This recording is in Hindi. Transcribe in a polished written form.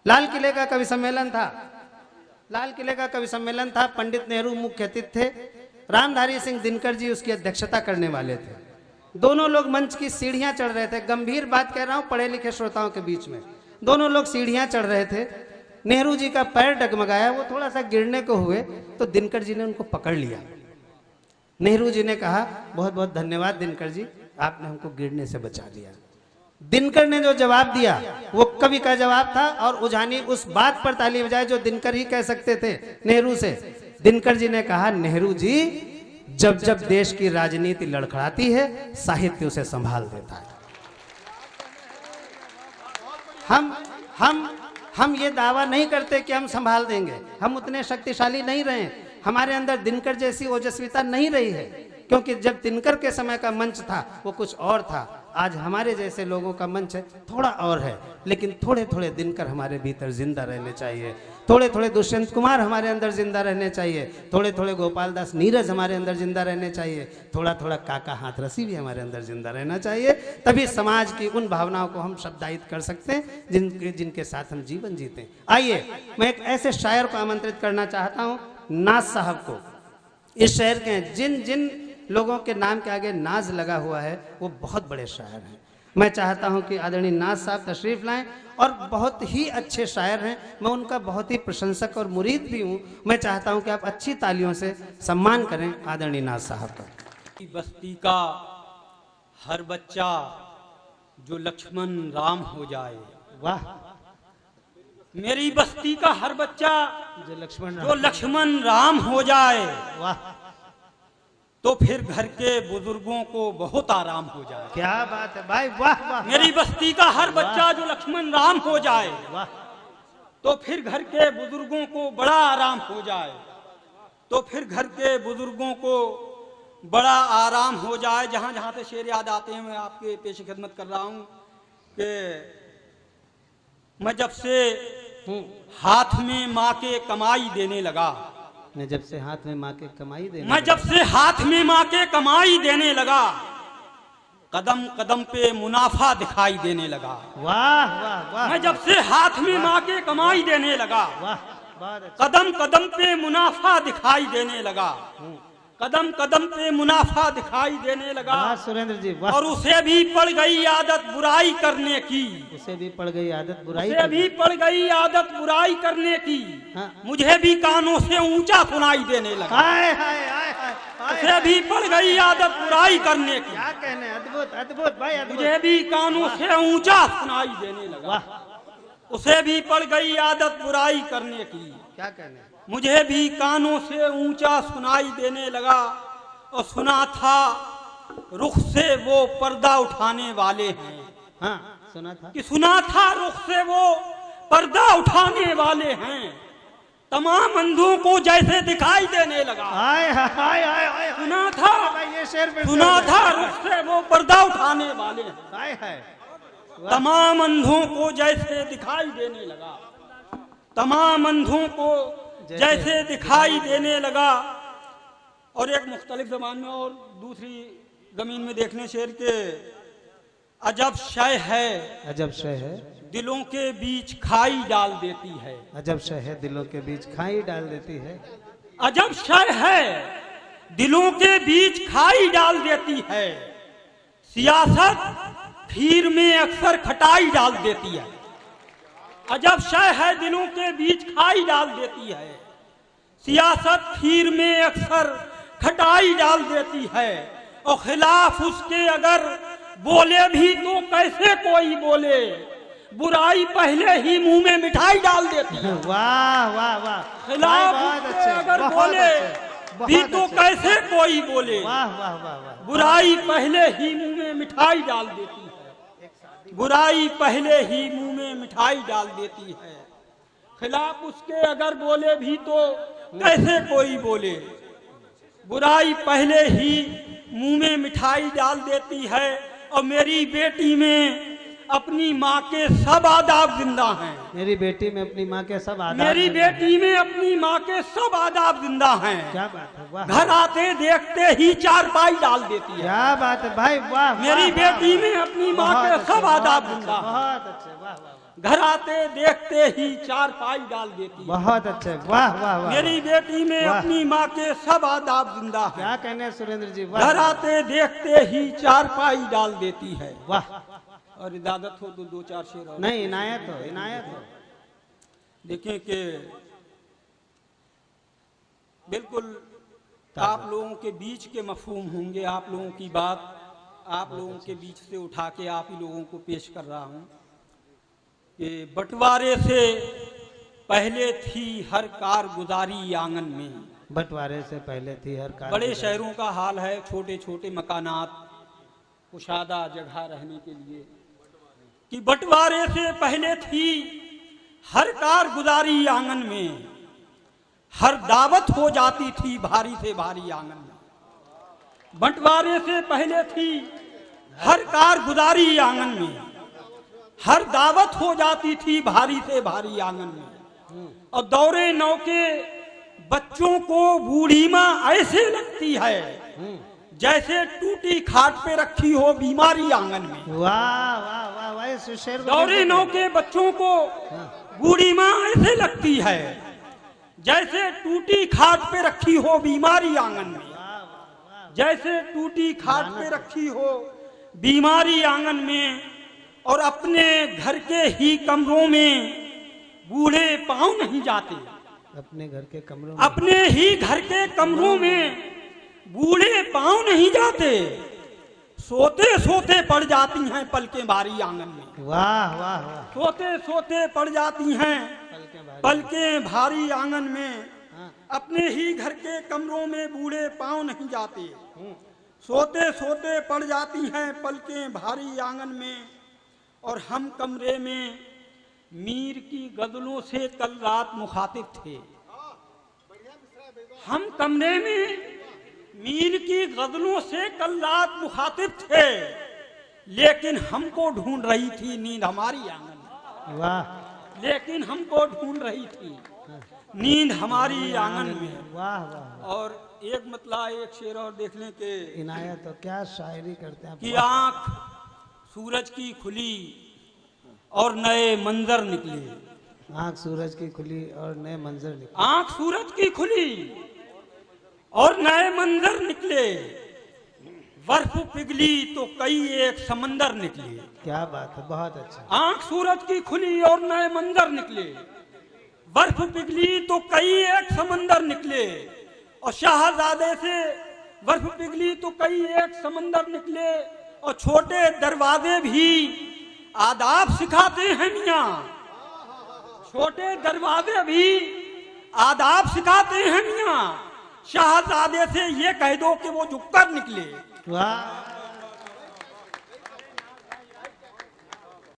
लाल किले का कवि सम्मेलन था। लाल किले का कवि सम्मेलन था। पंडित नेहरू मुख्य अतिथि थे। रामधारी सिंह दिनकर जी उसकी अध्यक्षता करने वाले थे। दोनों लोग मंच की सीढ़ियां चढ़ रहे थे। गंभीर बात कह रहा हूं पढ़े लिखे श्रोताओं के बीच में। दोनों लोग सीढ़ियां चढ़ रहे थे। नेहरू जी का पैर डगमगाया, वो थोड़ा सा गिरने को हुए तो दिनकर जी ने उनको पकड़ लिया। नेहरू जी ने कहा, बहुत बहुत धन्यवाद दिनकर जी, आपने हमको गिरने से बचा लिया। दिनकर ने जो जवाब दिया वो कवि का जवाब था, और उजानी उस बात पर ताली बजाए जो दिनकर ही कह सकते थे नेहरू से। दिनकर जी ने कहा, नेहरू जी, जब जब देश की राजनीति लड़खड़ाती है साहित्य उसे संभाल देता है। हम ये दावा नहीं करते कि हम संभाल देंगे, हम उतने शक्तिशाली नहीं रहे, हमारे अंदर दिनकर जैसी ओजस्विता नहीं रही है, क्योंकि जब दिनकर के समय का मंच था वो कुछ और था। आज हमारे जैसे लोगों का मंच है थोड़ा और है, लेकिन थोड़े थोड़े दिनकर हमारे भीतर जिंदा रहने चाहिए, थोड़े थोड़े दुष्यंत कुमार हमारे अंदर जिंदा रहने चाहिए, थोड़े थोड़े गोपाल दास नीरज हमारे अंदर जिंदा रहने चाहिए, थोड़ा थोड़ा काका हाथरसी भी हमारे अंदर जिंदा रहना चाहिए। तभी समाज की उन भावनाओं को हम शब्दायित कर सकते हैं जिनके साथ हम जीवन जीते। आइए मैं एक ऐसे शायर को आमंत्रित करना चाहता हूँ, नाज साहब को। इस शहर के जिन जिन लोगों के नाम के आगे नाज लगा हुआ है वो बहुत बड़े शायर हैं। मैं चाहता हूं कि आदरणीय नाज साहब तशरीफ लाएं, और बहुत ही अच्छे शायर हैं। मैं उनका बहुत ही प्रशंसक और मुरीद भी हूं। मैं चाहता हूं कि आप अच्छी तालियों से सम्मान करें आदरणीय नाज साहब का। बस्ती का हर बच्चा जो लक्ष्मण राम हो जाए। वाह। मेरी बस्ती का हर बच्चा जो लक्ष्मण राम हो जाए। वाह। तो फिर घर के बुजुर्गों को बहुत आराम हो जाए। क्या बात है भाई, वाह वाह। मेरी बस्ती का हर बच्चा जो लक्ष्मण राम हो जाए। वाह। तो फिर घर के बुजुर्गों को बड़ा आराम हो जाए। तो फिर घर के बुजुर्गों को बड़ा आराम हो जाए। जहां जहां से शेर याद आते हैं मैं आपके पेश खिदमत कर रहा हूं कि मैं जब से हाथ में माँ के कमाई देने लगा। मैं जब से हाथ में माँ के कमाई देने मैं जब से हाथ में माँ के कमाई देने लगा, कदम कदम पे मुनाफा दिखाई देने लगा। वाह वाह वाह। मैं जब से हाथ में माँ के कमाई देने लगा, वाह, कदम कदम पे मुनाफा दिखाई देने लगा। कदम कदम पे मुनाफा दिखाई देने लगा। सुरेंद्र जी वाह। और उसे भी पड़ गई आदत बुराई करने की। उसे भी पड़ गई आदत बुराई। उसे भी पड़ गई आदत बुराई करने की। हाँ। मुझे भी कानों से ऊंचा सुनाई देने लगा। हाय हाय हाय हाय। उसे भी पड़ गई आदत बुराई करने की। क्या कहने, अद्भुत अद्भुत भाई अद्भुत। मुझे भी कानों से ऊंचा सुनाई देने लगा। वाह। उसे भी पड़ गई आदत बुराई करने की। क्या कहने। मुझे भी कानों से ऊंचा सुनाई देने लगा। और सुना था रुख से वो पर्दा उठाने वाले हैं। हाँ सुना था कि सुना था रुख से वो पर्दा उठाने वाले हैं। तमाम अंधों को जैसे दिखाई देने लगा। हाय हाय हाय हाय। सुना था ये शेर पे सुना था रुख से वो पर्दा उठाने वाले हैं। हाय हाय। तमाम अंधों को जैसे दिखाई देने लगा। तमाम अंधों को जैसे दिखाई देने लगा। और एक मुख्तलिफ ज़बान में और दूसरी ज़मीन में देखने शेर के अजब शय है। अजब शय है। दिलों के बीच खाई डाल देती है। अजब शय है, दिलों के बीच खाई डाल देती है। अजब शय है, दिलों के बीच खाई डाल देती है। सियासत खीर में अक्सर खटाई डाल देती है। अजब शय है, दिलों के बीच खाई डाल देती है। सियासत खीर में अक्सर खटाई डाल देती है। और खिलाफ उसके अगर बोले भी तो कैसे कोई बोले, बुराई पहले ही मुंह में मिठाई डाल देती है। वाह वाह वाह। खिलाफ उसके अगर बोले भी तो कैसे कोई बोले, वाह वाह वाह। बुराई पहले ही मुंह में मिठाई डाल देती है। बुराई पहले ही मुंह में मिठाई डाल देती है। खिलाफ उसके अगर बोले भी तो कैसे कोई बोले, बुराई पहले ही मुंह में मिठाई डाल देती है। और मेरी बेटी में अपनी माँ के सब आदाब जिंदा हैं। मेरी बेटी में अपनी माँ के सब आदाब। मेरी बेटी में अपनी माँ के सब आदाब जिंदा हैं। क्या बात है, वाह। घर आते देखते ही चारपाई डाल देती है। क्या बात है भाई, वाह। मेरी बेटी में अपनी माँ के सब आदाब जिंदा। बहुत अच्छे, वाह वाह। घर आते देखते ही चारपाई डाल देती है। बहुत अच्छे, वाह वाह वाह। मेरी बेटी में वाह। अपनी माँ के सब आदाब जिंदा है। क्या कहने हैं सुरेंद्र जी, वाह। घर आते देखते ही चारपाई डाल देती है। वाह। और इजाजत हो तो दो चार शेर और। नहीं, इनायत हो, इनायत हो। देखें कि बिल्कुल आप लोगों के बीच के मफहूम होंगे, आप लोगों की बात आप लोगों के बीच से उठा के आप ही लोगों को पेश कर रहा हूं कि बंटवारे से पहले थी हर कारगुजारी आंगन में। बंटवारे से पहले थी हर कार। बड़े शहरों का हाल है, छोटे छोटे मकानात, कुशादा जगह रहने के लिए, कि बंटवारे से पहले थी हर कारगुजारी आंगन में, हर दावत हो जाती थी भारी से भारी आंगन में। बंटवारे से पहले थी हर कारगुजारी आंगन में, हर दावत हो जाती थी भारी से भारी आंगन में। और दौरे नौ के बच्चों को बूढ़ी माँ ऐसे लगती है जैसे टूटी खाट पे रखी हो बीमारी आंगन में। वाह वाह वाह वाह। इस शेर को दौरे नौ के बच्चों को बूढ़ी माँ ऐसे लगती है जैसे टूटी खाट पे रखी हो बीमारी आंगन में, जैसे टूटी खाट पे रखी हो बीमारी आंगन में। और अपने घर के ही कमरों में बूढ़े पांव नहीं जाते, अपने घर के कमरों में, अपने ही घर के कमरों में बूढ़े पांव नहीं जाते, सोते सोते पड़ जाती हैं पलकें भारी आंगन में। वाह वाह वाह। सोते सोते पड़ जाती हैं पलकें भारी आंगन में। अपने ही घर के कमरों में बूढ़े पांव नहीं जाते, सोते सोते पड़ जाती हैं पलकें भारी आंगन में। और हम कमरे में मीर की गजलों से कल रात मुखातिब थे। हम कमरे में मीर की गजलों से कल रात मुखातिब थे, लेकिन हमको ढूंढ रही थी नींद हमारी आंगन में। वाह। लेकिन हमको ढूंढ रही थी नींद हमारी आंगन में। वाह वाह। और एक मतला एक शेर और देख लें कि इनायत हो, क्या शायरी करते हैं कि आंख सूरज की खुली और नए मंजर निकले। आंख सूरज की खुली और नए मंजर निकले। आंख सूरज की खुली और नए मंजर निकले, बर्फ पिघली तो कई एक समंदर निकले। क्या बात है, बहुत अच्छा। आंख सूरज की खुली और नए मंजर निकले, बर्फ पिघली तो कई एक समंदर निकले। और शाहजादे से बर्फ पिघली तो कई एक समंदर निकले। और छोटे दरवाजे भी आदाब सिखाते हैं मियां, छोटे दरवाजे भी आदाब सिखाते हैं मियां। शाहजादे से ये कह दो कि वो झुककर निकले। वाह।